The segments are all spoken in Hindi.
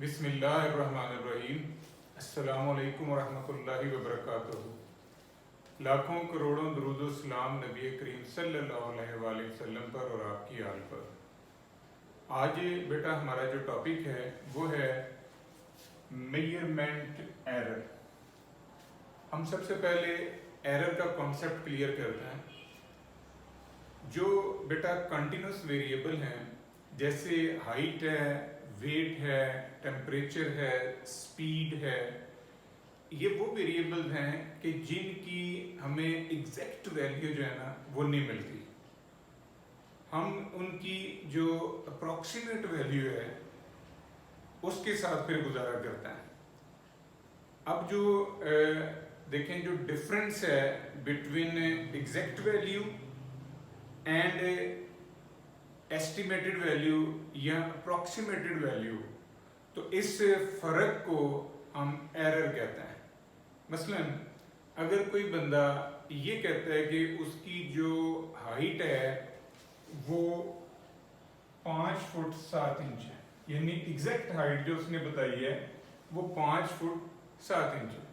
बिस्मिल्लाहिर्रहमानिर्रहीम। अस्सलामुअलैकुम वरहमतुल्लाहि वबरकातुहू। लाखों करोड़ों दुरूद व सलाम नबी करीम सल्लल्लाहु अलैहि वसल्लम पर और आपकी आल पर। आज बेटा हमारा जो टॉपिक है वो है मेजरमेंट एरर। हम सबसे पहले एरर का कॉन्सेप्ट क्लियर करते हैं। जो बेटा कंटिन्यूस वेरिएबल हैं जैसे हाइट है, वेट है, टेम्परेचर है, स्पीड है, ये वो वेरिएबल्स हैं कि जिनकी हमें एग्जैक्ट वैल्यू जो है ना वो नहीं मिलती। हम उनकी जो अप्रॉक्सीमेट वैल्यू है उसके साथ फिर गुजारा करते हैं। अब जो देखें जो डिफरेंस है between exact value and estimated value या अप्रॉक्सीमेटेड वैल्यू, तो इस फर्क को हम एरर कहते हैं। मसलन अगर कोई बंदा ये कहता है कि उसकी जो हाइट है वो 5 फुट 7 इंच है, यानी एग्जैक्ट हाइट जो उसने बताई है वो 5 फुट 7 इंच है,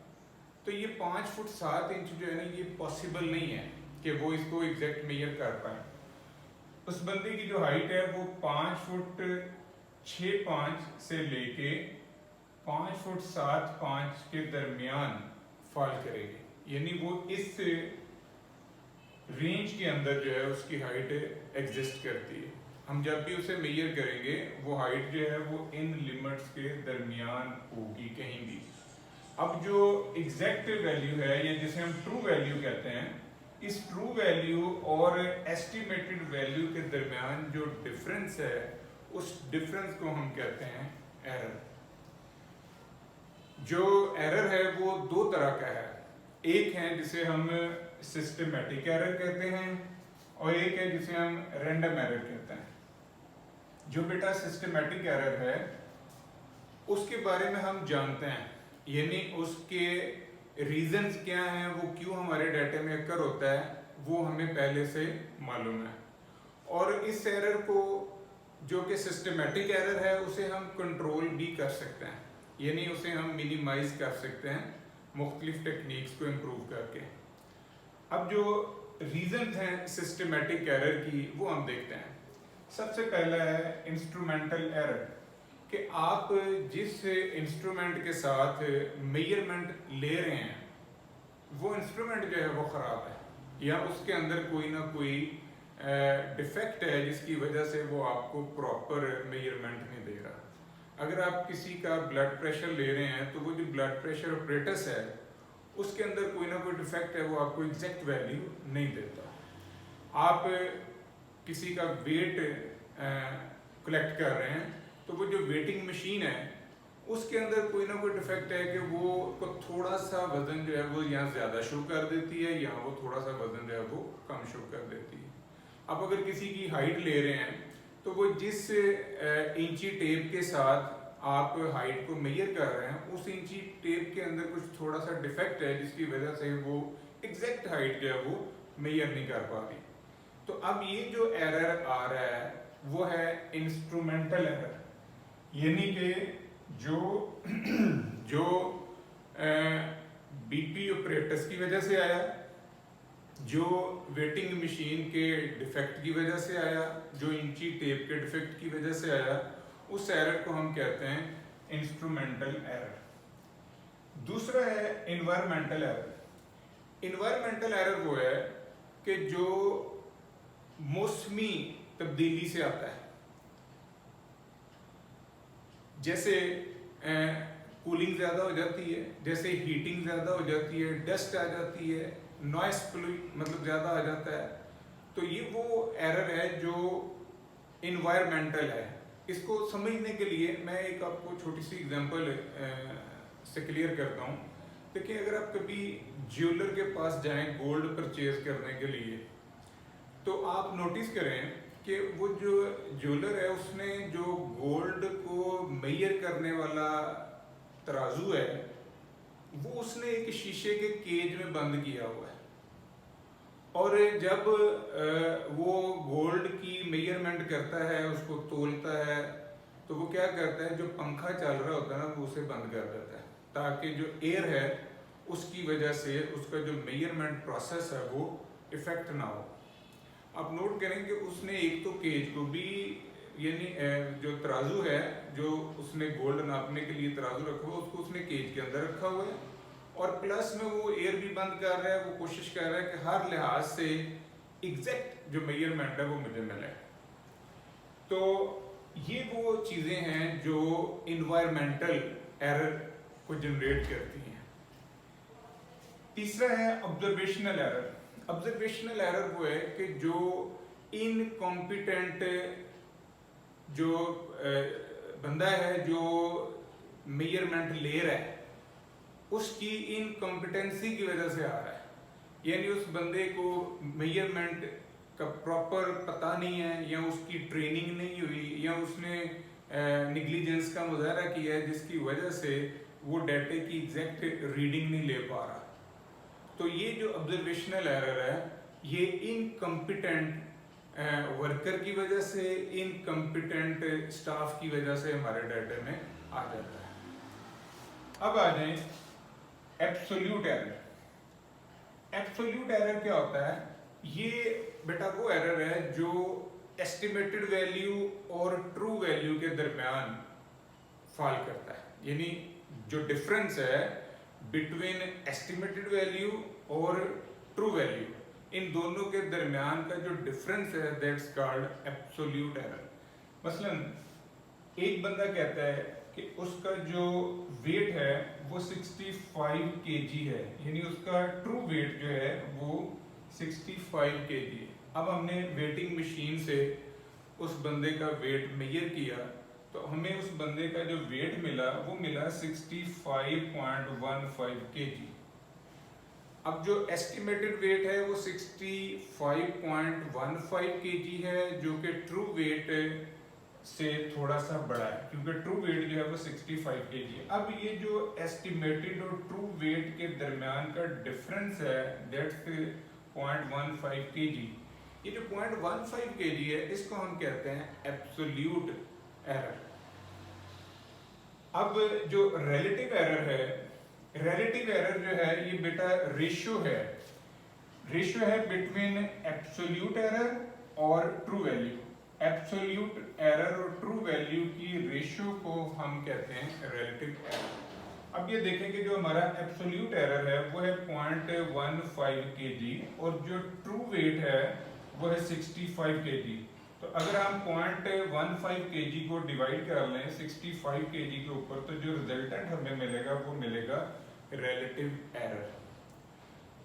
तो ये 5 फुट 7 इंच जो है ना ये पॉसिबल नहीं है कि वो इसको एग्जैक्ट मेजर कर पाए। उस बंदे की जो हाइट है वो 5 फुट 6.5 से लेके 5 फुट 7.5 के दरमियान फॉल करेगी, यानी वो इस रेंज के अंदर जो है उसकी हाइट एग्जिस्ट करती है। हम जब भी उसे मेजर करेंगे वो हाइट जो है वो इन लिमिट्स के दरमियान होगी कहीं भी। अब जो एग्जैक्ट वैल्यू है या जिसे हम ट्रू वैल्यू कहते हैं, इस ट्रू वैल्यू और एस्टिमेटेड वैल्यू के दरमियान जो डिफरेंस है उस डिफरेंस को हम कहते हैं एरर। जो एरर है वो दो तरह का है, एक है जिसे हम सिस्टमैटिक एरर कहते हैं और एक है जिसे हम रैंडम एरर कहते हैं। जो बेटा सिस्टमैटिक एरर है उसके बारे में हम जानते हैं, यानी उसके रीजंस क्या हैं, वो क्यों हमारे डाटा में अकर होता है वो हमें पहले से मालूम है। और इस एरर को जो कि सिस्टमैटिक एरर है उसे हम कंट्रोल भी कर सकते हैं, यानी उसे हम मिनिमाइज कर सकते हैं मुख्तलिफ टेक्निक्स को इम्प्रूव करके। अब जो रीजंस हैं सिस्टमैटिक एरर की वो हम देखते हैं। सबसे पहला है इंस्ट्रूमेंटल एरर, कि आप जिस इंस्ट्रूमेंट के साथ मेजरमेंट ले रहे हैं वो इंस्ट्रूमेंट जो है वो ख़राब है या उसके अंदर कोई ना कोई डिफेक्ट है जिसकी वजह से वो आपको प्रॉपर मेजरमेंट नहीं दे रहा। अगर आप किसी का ब्लड प्रेशर ले रहे हैं तो वो जो ब्लड प्रेशर ऑपरेटस है उसके अंदर कोई ना कोई डिफेक्ट है, वो आपको एग्जैक्ट वैल्यू नहीं देता। आप किसी का वेट कलेक्ट कर रहे हैं तो वो जो वेटिंग मशीन है उसके अंदर कोई ना कोई डिफेक्ट है कि वो को थोड़ा सा वजन जो है वो यहाँ ज़्यादा शो कर देती है, यहाँ वो थोड़ा सा वजन जो है वो कम शो कर देती है। अब अगर किसी की हाइट ले रहे हैं तो वो जिस इंची टेप के साथ आप हाइट को मेजर कर रहे हैं उस इंची टेप के अंदर कुछ थोड़ा सा डिफेक्ट है जिसकी वजह से वो एग्जैक्ट हाइट जो है वो मेजर नहीं कर पा रही। तो अब ये जो एरर आ रहा है वो है इंस्ट्रूमेंटल एरर, यानी कि जो बीपी ऑपरेटर्स की वजह से आया, जो वेटिंग मशीन के डिफेक्ट की वजह से आया, जो इंची टेप के डिफेक्ट की वजह से आया, उस एरर को हम कहते हैं इंस्ट्रूमेंटल एरर। दूसरा है एनवायरमेंटल एरर। एनवायरमेंटल एरर वो है कि जो मौसमी तब्दीली से आता है, जैसे कूलिंग ज़्यादा हो जाती है, जैसे हीटिंग ज़्यादा हो जाती है, डस्ट आ जाती है, नॉइस मतलब ज़्यादा आ जाता है, तो ये वो एरर है जो इन्वायरमेंटल है। इसको समझने के लिए मैं एक आपको छोटी सी एग्जांपल से क्लियर करता हूँ। देखिए अगर आप कभी ज्वेलर के पास जाएं गोल्ड परचेज करने के लिए तो आप नोटिस करें कि वो जो ज्वेलर है उसने जो गोल्ड को मेजर करने वाला तराजू है वो उसने एक शीशे के केज में बंद किया हुआ है, और जब वो गोल्ड की मेजरमेंट करता है, उसको तोलता है, तो वो क्या करता है, जो पंखा चल रहा होता है ना वो उसे बंद कर देता है, ताकि जो एयर है उसकी वजह से उसका जो मेजरमेंट प्रोसेस है वो इफेक्ट ना हो। आप नोट करें कि उसने एक तो केज को भी, यानी जो तराजू है, जो उसने गोल्ड नापने के लिए तराजू रखा हुआ उसको उसने केज के अंदर रखा हुआ है, और प्लस में वो एयर भी बंद कर रहा है, वो कोशिश कर रहा है कि हर लिहाज से एग्जैक्ट जो मेजरमेंट है वो मुझे मिले। तो ये वो चीज़ें हैं जो इन्वायरमेंटल एरर को जनरेट करती हैं। तीसरा है ऑब्जर्वेशनल एरर। ऑब्जर्वेशनल एरर वो है कि जो इनकॉम्पिटेंट जो बंदा है जो मेजरमेंट ले रहा है उसकी इनकॉम्पिटेंसी की वजह से आ रहा है, यानी उस बंदे को मेजरमेंट का प्रॉपर पता नहीं है, या उसकी ट्रेनिंग नहीं हुई, या उसने निग्लिजेंस का मुजाहरा किया है जिसकी वजह से वो डाटे की एग्जैक्ट रीडिंग नहीं ले पा रहा। तो ये जो ऑब्जर्वेशनल एरर है ये इनकम्पिटेंट वर्कर की वजह से, इनकम्पिटेंट स्टाफ की वजह से हमारे डाटे में आ जाता है। अब आ जाए एब्सोल्यूट एरर। एब्सोल्यूट एरर क्या होता है? ये बेटा वो एरर है जो एस्टिमेटेड वैल्यू और ट्रू वैल्यू के दरमियान फॉल करता है, यानी जो डिफरेंस है बिटवीन एस्टिमेटेड वैल्यू और ट्रू वैल्यू, इन दोनों के दरमियान का जो डिफरेंस है दैट्स कॉल्ड एब्सोल्यूट एरर। मसलन एक बंदा कहता है कि उसका जो वेट है वो 65 kg है, यानी उसका ट्रू वेट जो है वो 65 kg है। अब हमने वेटिंग मशीन से उस बंदे का वेट मेजर किया तो हमें उस बंदे का जो वेट मिला वो मिला 65.15 kg। अब जो एस्टिमेटेड वेट है वो 65.15 kg है, जो कि ट्रू वेट से थोड़ा सा बड़ा है, क्योंकि ट्रू वेट जो है वो 65 kg है। अब ये जो एस्टिमेटेड और ट्रू वेट के दरमियान का डिफरेंस है दैट्स 0.15 kg। ये जो 0.15 kg है इसको हम कहते हैं एब्सोल्यूट एरर। अब जो रिलेटिव एरर है, रिलेटिव एरर जो है ये बेटा रेशियो है बिटवीन एब्सोल्यूट एरर और ट्रू वैल्यू। एब्सोल्यूट एरर और ट्रू वैल्यू की रेशियो को हम कहते हैं रिलेटिव एरर। अब ये देखें कि जो हमारा एब्सोल्यूट एरर है वो है 0.15 kg और जो ट्रू वेट है वो है 65 kg। तो अगर हम 0.15 kg को डिवाइड कर लें 65 kg के ऊपर तो जो रिजल्टेंट हमें मिलेगा वो मिलेगा रिलेटिव एरर।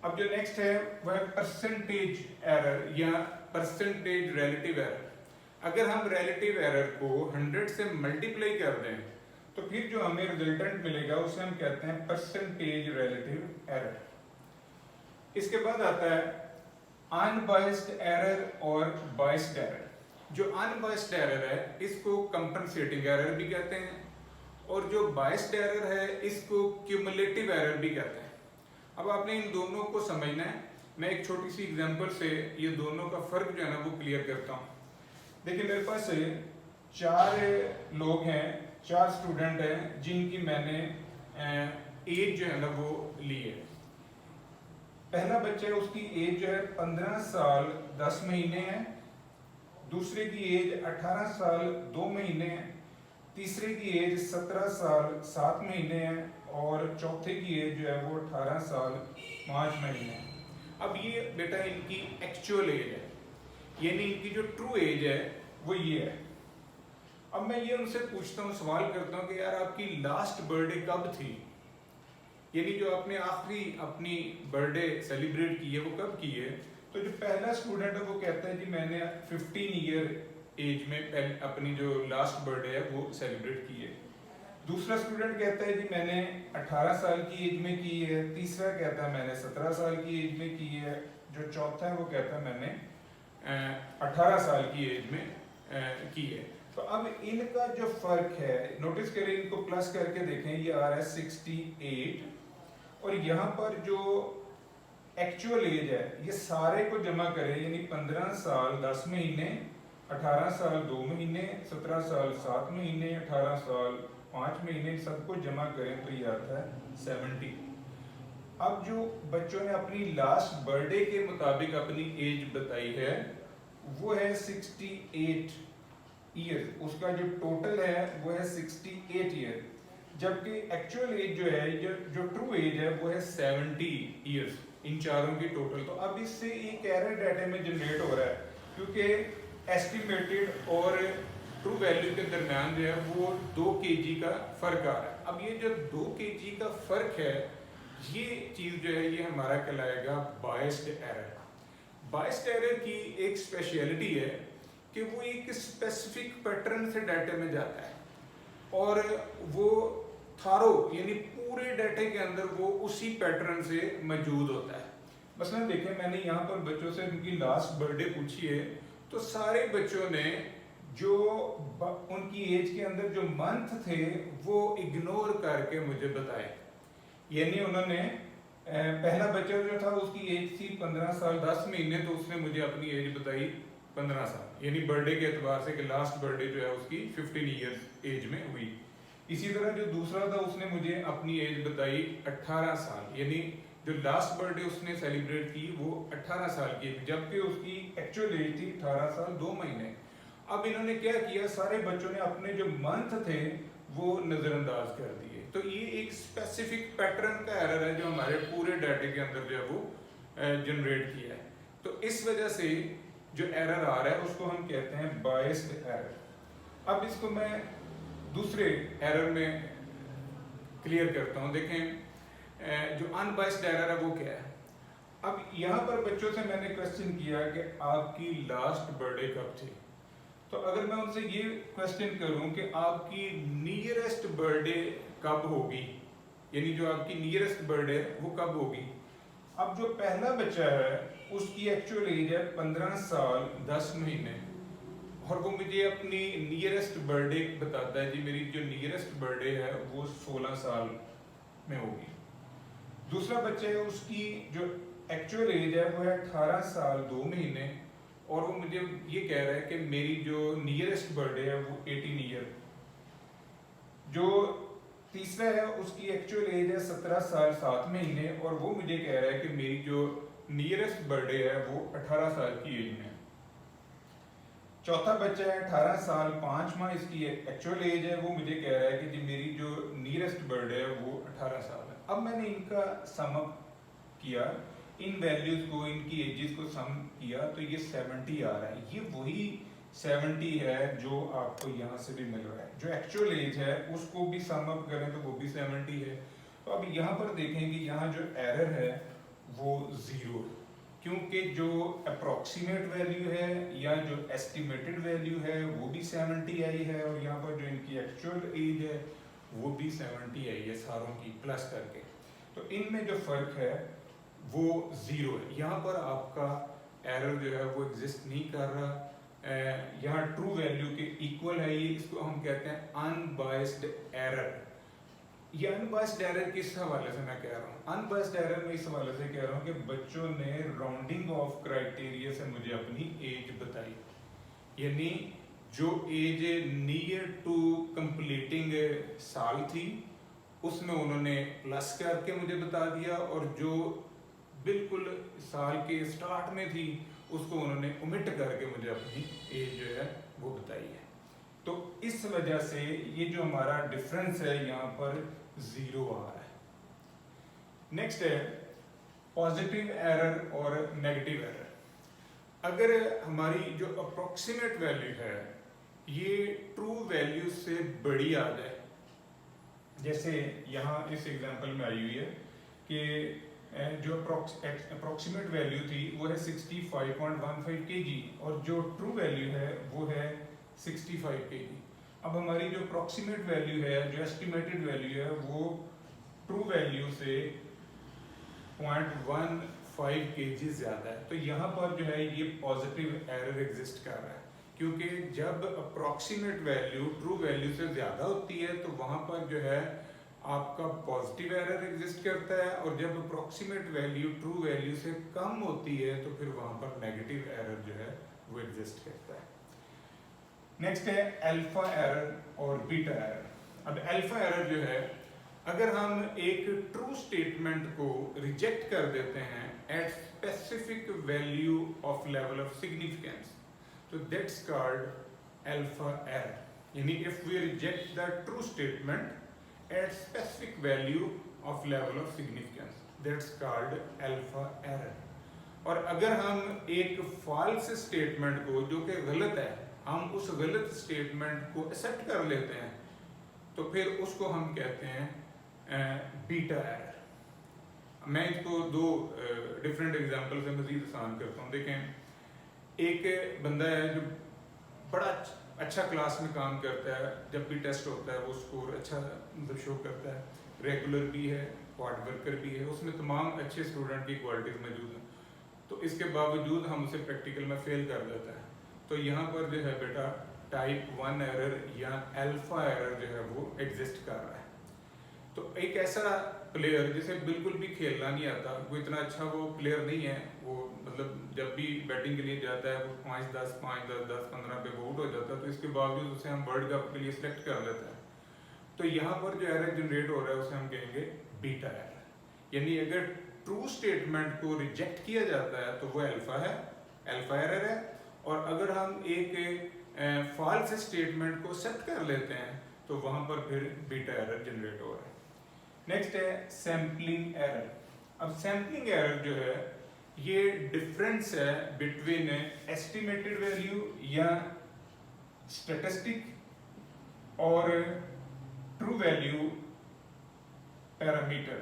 अब जो नेक्स्ट है वो है परसेंटेज एरर या परसेंटेज रिलेटिव एरर। अगर हम रिलेटिव एरर को 100 से मल्टीप्लाई कर दें तो फिर जो हमें रिजल्टेंट मिलेगा उसे हम कहते हैं परसेंटेज रिलेटिव एरर। इसके बाद आता है अनबायस्ड एरर और बायस्ड एरर। जो अनबायस्ड एरर है इसको कंपनसेटिंग एरर भी कहते हैं, और जो बायस्ड एरर है इसको क्यूमुलेटिव एरर भी कहते हैं। अब आपने इन दोनों को समझना है। मैं एक छोटी सी एग्जांपल से ये दोनों का फर्क जो है ना वो क्लियर करता हूँ। देखिए मेरे पास 4 लोग हैं, 4 स्टूडेंट हैं जिनकी मैंने एज जो है ना वो ली है। पहला बच्चा है उसकी एज जो है 15 साल 10 महीने है, दूसरे की एज 18 साल 2 महीने है, तीसरे की एज 17 साल 7 महीने है और चौथे की एज जो है वो 18 साल 5 महीने है। अब ये बेटा इनकी एक्चुअल एज है, यानी इनकी जो ट्रू एज है वो ये है। अब मैं ये उनसे पूछता हूँ, सवाल करता हूँ कि यार आपकी लास्ट बर्थडे कब थी, यानी जो आपने आखिरी अपनी बर्थडे सेलिब्रेट की है वो कब की है। तो जो पहला स्टूडेंट है वो कहता है जी मैंने 15 ईयर एज में अपनी जो लास्ट बर्थडे है वो सेलिब्रेट की है। दूसरा स्टूडेंट कहता है जी मैंने 18 साल की एज में की है, तीसरा कहता है मैंने 17 साल की एज में की है, जो चौथा है वो कहता है मैंने 18 साल की एज में की है। तो अब इनका जो फर्क है नोटिस करें, इनको प्लस करके देखें, ये आ रहा है 68 और यहाँ पर जो एक्चुअल एज है ये सारे को जमा करें यानी 15 साल 10 महीने 18 साल 2 महीने, 17 साल 7 महीने, 18 साल 5 महीने, सबको जमा करें तो ये आता है 70। अब जो बच्चों ने अपनी लास्ट बर्थडे के मुताबिक अपनी एज बताई है वो है 68 ईयर, उसका जो टोटल है वो है 68 ईयर, जबकि एक्चुअल एज जो है, जो ट्रू एज है वो है 70 ईयर्स, इन चारों की टोटल। तो अब इससे एक एरर डाटा में जनरेट हो रहा है क्योंकि एस्टिमेटेड और ट्रू वैल्यू के दरमियान जो है वो 2 kg का फर्क आ रहा है। अब ये जो 2 kg का फर्क है, ये चीज जो है ये हमारा कहलाएगा बायस्ड एरर। बायस्ड एरर की एक स्पेशलिटी है कि वो एक स्पेसिफिक पैटर्न से डाटा में जाता है और वो थारो यानी पूरे डाटे के अंदर वो उसी पैटर्न से मौजूद होता है। मसलन देखें, मैंने यहाँ पर बच्चों से उनकी लास्ट बर्थडे पूछी है तो सारे बच्चों ने जो उनकी एज के अंदर जो मंथ थे वो इग्नोर करके मुझे बताए। यानी उन्होंने पहला बच्चा जो था उसकी एज थी 15 साल 10 महीने, तो उसने मुझे अपनी एज बताई 15 साल, यानी बर्थडे के एतबार से कि लास्ट बर्थडे जो है उसकी 15 ईयर्स एज में हुई। इसी तरह जो दूसरा था उसने मुझे अपनी एज बताई 18 साल, यानी जो लास्ट बर्थडे उसने सेलिब्रेट की वो 18 साल की, जबकि उसकी एक्चुअल एज थी 18 साल 2 महीने। अब इन्होंने क्या किया, सारे बच्चों ने अपने जो मंथ थे वो नजरअंदाज कर दिए। तो ये एक स्पेसिफिक पैटर्न का एरर है जो हमारे पूरे डाटे के अंदर जो है वो जनरेट किया है। तो इस वजह से जो एरर आ रहा है उसको हम कहते हैं बायस्ड एरर। अब इसको मैं दूसरे एरर में क्लियर करता हूँ। देखें, जो अनबायस्ड एरर है वो क्या है। अब यहाँ पर बच्चों से मैंने क्वेश्चन किया कि आपकी लास्ट बर्थडे कब थी, तो अगर मैं उनसे ये क्वेश्चन करूं कि आपकी नियरेस्ट बर्थडे कब होगी, यानी जो आपकी नियरेस्ट बर्थडे है वो कब होगी। अब जो पहला बच्चा है उसकी एक्चुअल एज है 15 साल 10 महीने और वो मुझे अपनी नियरेस्ट बर्थडे बताता है, जी मेरी जो नियरेस्ट बर्थडे है वो 16 साल में होगी। दूसरा बच्चा है उसकी जो एक्चुअल एज है वो है 18 साल 2 महीने और वो मुझे ये कह रहा है कि मेरी जो नियरेस्ट बर्थडे है वो 18 ईयर। जो तीसरा है उसकी एक्चुअल एज है 17 साल 7 महीने और वो मुझे कह रहा है कि मेरी जो नियरेस्ट बर्थडे है वो 18 साल की एज में। चौथा बच्चा है 18 साल 5 माह, इसकी एक्चुअल एज है, वो मुझे कह रहा है कि जी मेरी जो नियरेस्ट बर्थडे है वो 18 साल है। अब मैंने इनका सम अप किया, इन वैल्यूज को, इनकी एजेस को सम किया तो ये 70 आ रहा है। ये वही 70 है जो आपको यहाँ से भी मिल रहा है। जो एक्चुअल एज है उसको भी सम अप करें तो वो भी 70 है। तो अब यहाँ पर देखेंगे यहाँ जो एरर है वो 0 है, क्योंकि जो अप्रोक्सीमेट वैल्यू है या जो एस्टिमेटेड वैल्यू है वो भी 70 आई है और यहाँ पर जो इनकी एक्चुअल एज है वो भी 70 आई है, सारों की प्लस करके। तो इनमें जो फर्क है वो 0 है। यहाँ पर आपका एरर जो है वो एग्जिस्ट नहीं कर रहा, यहाँ ट्रू वैल्यू के इक्वल है ये, इसको हम कहते हैं अनबायस्ड एरर। ये अनबायस्ड एरर किस हवाले से मैं कह रहा हूँ, अनबायस्ड एरर में इस हवाले से कह रहा हूँ कि बच्चों ने राउंडिंग ऑफ क्राइटेरिया से मुझे अपनी एज बताई, यानी जो एज नियर टू कंप्लीटिंग साल थी उसमें उन्होंने प्लस करके मुझे बता दिया और जो बिल्कुल साल के स्टार्ट में थी उसको उन्होंने ओमिट करके मुझे अपनी एज जो है वो बताई है। तो इस वजह से ये जो हमारा डिफरेंस है यहाँ पर 0 आ रहा है। नेक्स्ट है पॉजिटिव एरर और नेगेटिव एरर। अगर हमारी जो अप्रोक्सीमेट वैल्यू है ये ट्रू वैल्यू से बड़ी आ जाए, जैसे यहाँ इस एग्जांपल में आई हुई है कि जो अप्रोक्सीमेट वैल्यू थी वो है 65.15 kg और जो ट्रू वैल्यू है वो है 65 kg। अब हमारी जो अप्रोक्सीमेट वैल्यू है, जो एस्टिमेटेड वैल्यू है वो ट्रू वैल्यू से 0.15 kg ज्यादा है। तो यहाँ पर जो है ये पॉजिटिव एरर एग्जिस्ट कर रहा है, क्योंकि जब अप्रोक्सीमेट वैल्यू ट्रू वैल्यू से ज्यादा होती है तो वहां पर जो है आपका पॉजिटिव एरर एग्जिस्ट करता है और जब अप्रोक्सीमेट वैल्यू ट्रू वैल्यू से कम होती है तो फिर वहां पर नेगेटिव एरर जो है वो एग्जिस्ट करता है। नेक्स्ट है अल्फा एरर और बीटा एरर। अब अल्फा एरर जो है, अगर हम एक ट्रू स्टेटमेंट को रिजेक्ट कर देते हैं at specific value of level of significance, तो दैट्स कॉल्ड अल्फा एरर। यानी if we reject the true statement at specific value of level of significance, that's called alpha error. और अगर हम एक फॉल्स स्टेटमेंट को, जो कि गलत है, हम उस गलत स्टेटमेंट को एक्सेप्ट कर लेते हैं, तो फिर उसको हम कहते हैं बीटा एरर। मैं इसको दो डिफरेंट एग्जांपल से मजीद आसान करता हूँ। देखें, एक बंदा है जो बड़ा अच्छा क्लास में काम करता है, जब भी टेस्ट होता है वो स्कोर अच्छा मतलब शो करता है, रेगुलर भी है, हार्ड वर्कर भी है, उसमें तमाम अच्छे स्टूडेंट की क्वालिटीज मौजूद हैं, तो इसके बावजूद हम उसे प्रैक्टिकल में फेल कर देता है। तो यहाँ पर जो है बेटा टाइप 1 एरर या अल्फा एरर जो है वो एग्जिस्ट कर रहा है। तो एक ऐसा प्लेयर जिसे बिल्कुल भी खेलना नहीं आता, वो इतना अच्छा वो प्लेयर नहीं है, वो मतलब जब भी बैटिंग के लिए जाता है वो 5-10, 15 पे आउट हो जाता है, तो इसके बावजूद उसे हम वर्ल्ड कप के लिए सिलेक्ट कर लेते हैं। तो यहाँ पर जो एरर जनरेट हो रहा है उसे हम कहेंगे बीटा एरर। यानी अगर ट्रू स्टेटमेंट को रिजेक्ट किया जाता है तो वो अल्फा है, अल्फा एरर है, और अगर हम एक फॉल्स स्टेटमेंट को एक्सेप्ट कर लेते हैं तो वहां पर फिर बीटा एरर जनरेट हो रहा है। नेक्स्ट है सैम्पलिंग एरर। अब सैम्पलिंग एरर जो है ये डिफरेंस है बिटवीन एस्टिमेटेड वैल्यू या स्टैटिस्टिक और ट्रू वैल्यू पैरामीटर।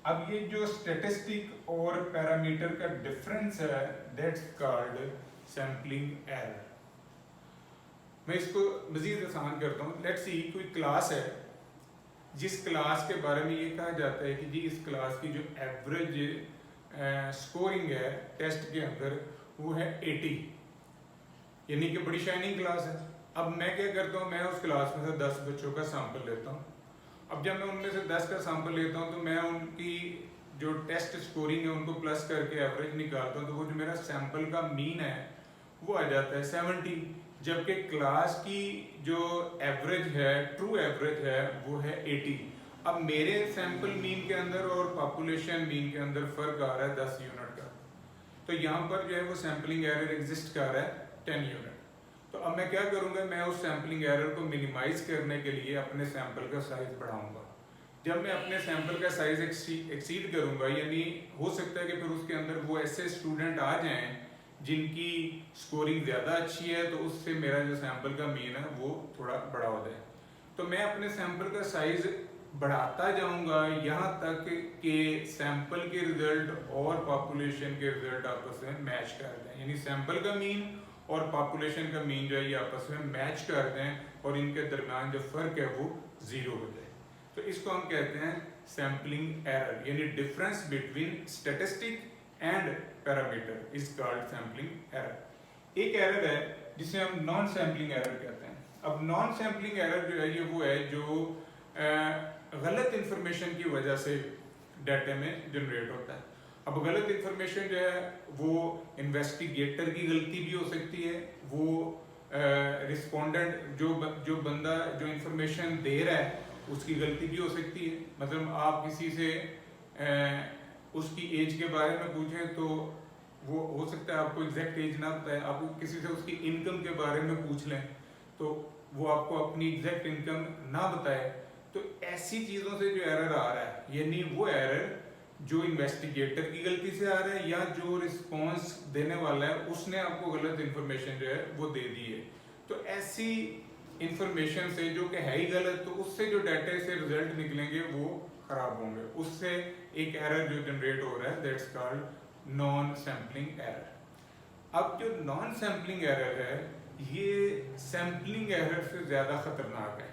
अब ये जो स्टैटिस्टिक और पैरामीटर का डिफरेंस है, दैट्स कॉल्ड सैम्पलिंग एरर। मैं इसको मजीद आसान करता हूँ। लेट्स सी, कोई क्लास है जिस क्लास के बारे में ये कहा जाता है कि जी इस क्लास की जो एवरेज स्कोरिंग है टेस्ट के अंदर वो है 80, यानी कि बड़ी शाइनिंग क्लास है। अब मैं क्या करता हूँ, मैं उस क्लास में से 10 बच्चों का सैंपल लेता हूँ। अब जब मैं उनमें से 10 का सैंपल लेता हूँ तो मैं उनकी जो टेस्ट स्कोरिंग है उनको प्लस करके एवरेज निकालता हूँ, तो वो जो मेरा सैंपल का मीन है वो आ जाता है 70, जबकि क्लास की जो एवरेज है, ट्रू एवरेज है, वो है 80। अब मेरे सैंपल मीन के अंदर और पॉपुलेशन मीन के अंदर फर्क आ रहा है 10 यूनिट का, तो यहाँ पर जो है वो सैंपलिंग एरर एग्जिस्ट कर रहा है 10 यूनिट। तो अब मैं क्या करूँगा, मैं उस सैंपलिंग एरर को मिनिमाइज करने के लिए अपने सैंपल का साइज बढ़ाऊंगा। जब मैं अपने सैंपल का साइज एक्सीड करूँगा, यानी हो सकता है कि फिर उसके अंदर वो ऐसे स्टूडेंट आ जाएं जिनकी स्कोरिंग ज़्यादा अच्छी है, तो उससे मेरा जो सैंपल का मीन है वो थोड़ा बड़ा हो जाए। तो मैं अपने सैंपल का साइज बढ़ाता जाऊंगा यहाँ तक कि सैंपल के रिजल्ट और पॉपुलेशन के रिजल्ट आपस में मैच कर दें, यानी सैंपल का मीन और पॉपुलेशन का मीन जो है ये आपस में मैच कर दें और इनके दरमियान जो फर्क है वो 0 हो जाए। तो इसको हम कहते हैं सैंपलिंग एरर, यानी difference between statistic and parameter is called sampling error. एक एरर है जिसे हम नॉन सैंपलिंग एरर कहते हैं। अब नॉन सैंपलिंग एरर जो है ये वो है जो गलत इंफॉर्मेशन की वजह से डाटा में जनरेट होता है। अब गलत इंफॉर्मेशन जो है वो इन्वेस्टिगेटर की गलती भी हो सकती है, वो रिस्पोंडेंट जो बंदा जो इंफॉर्मेशन दे रहा है उसकी गलती भी हो सकती है। मतलब आप किसी से उसकी एज के बारे में पूछें तो वो हो सकता है आपको एग्जैक्ट एज ना बताए, आप किसी से उसकी इनकम के बारे में पूछ लें तो वो आपको अपनी एग्जैक्ट इनकम ना बताए। तो ऐसी चीज़ों से जो एरर आ रहा है, यानी वो एरर जो इन्वेस्टिगेटर की गलती से आ रहा है या जो रिस्पॉन्स देने वाला है उसने आपको गलत इंफॉर्मेशन जो है वो दे दी है। तो ऐसी इंफॉर्मेशन से जो कि है ही गलत, तो उससे जो डाटा से रिजल्ट निकलेंगे वो खराब होंगे, उससे एक एरर जो जनरेट हो रहा है that's called non sampling error. अब जो नॉन सैम्पलिंग एरर है ये सैम्पलिंग एरर से ज़्यादा खतरनाक है,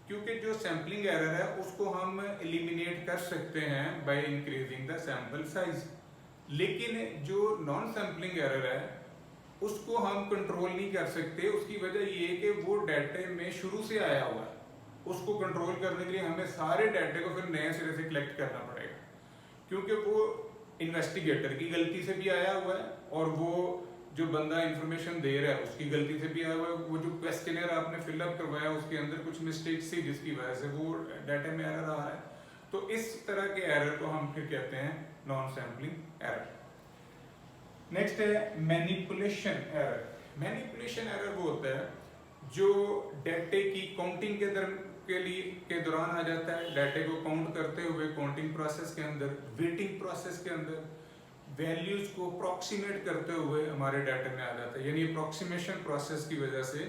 क्योंकि जो सैम्पलिंग एरर है उसको हम एलिमिनेट कर सकते हैं by increasing the sample size, लेकिन जो नॉन सैम्पलिंग एरर है उसको हम कंट्रोल नहीं कर सकते। उसकी वजह ये है कि वो डाटे में शुरू से आया हुआ है, उसको कंट्रोल करने के लिए हमें सारे डाटे को फिर नए सिरे से कलेक्ट करना पड़ेगा, क्योंकि वो इन्वेस्टिगेटर की गलती से भी आया हुआ है और वो जो बंदा इंफॉर्मेशन दे रहा है उसकी गलती से भी आया हुआ है, वो जो क्वेश्चनर आपने फिलअप करवाया उसके अंदर कुछ मिस्टेक्स थी जिसकी वजह से वो डाटा में एरर आ रहा है। तो इस तरह के एरर को हम फिर कहते हैं नॉन सैम्पलिंग एरर। नेक्स्ट है मैनिपुलेशन एरर। मैनिपुलेशन एरर वो होता है जो डाटे की काउंटिंग के दौरान आ जाता है, डाटे को काउंट करते हुए काउंटिंग प्रोसेस के अंदर, वेटिंग प्रोसेस के अंदर वैल्यूज को अप्रॉक्सीमेट करते हुए हमारे डाटे में आ जाता है, यानी अप्रॉक्सीमेशन प्रोसेस की वजह से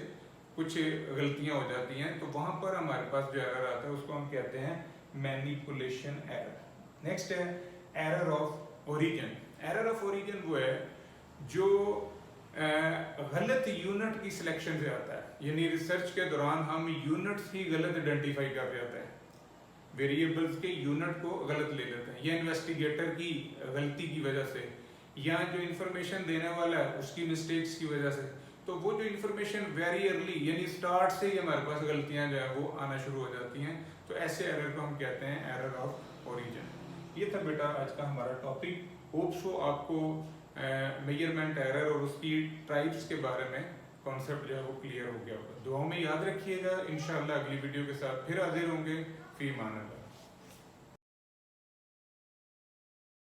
कुछ गलतियां हो जाती हैं, तो वहां पर हमारे पास जो एरर आता है उसको हम कहते हैं मैनिपुलेशन एरर। नेक्स्ट है error of origin. Error of origin वो है जो गलत यूनिट की सिलेक्शन से आता है, यानी रिसर्च के दौरान हम यूनिट्स ही गलत आइडेंटिफाई कर जाते हैं, वेरिएबल्स के यूनिट को गलत ले लेते हैं, या इन्वेस्टिगेटर की गलती की वजह से, या जो इंफॉर्मेशन देने वाला है उसकी मिस्टेक्स की वजह से। तो वो जो इंफॉर्मेशन वेरी अर्ली यानी स्टार्ट से ही हमारे पास गलतियां जो है वो आना शुरू हो जाती हैं, तो ऐसे एरर को हम कहते हैं एरर ऑफ ओरिजिन। ये था बेटा आज का हमारा टॉपिक। होप सो आपको मेजरमेंट एरर और उसकी टाइप्स के बारे में कॉन्सेप्ट जो है वो क्लियर हो गया होगा। दुआओं में याद रखिएगा, इंशाल्लाह अगली वीडियो के साथ फिर हाजिर होंगे। फी मान अल्लाह।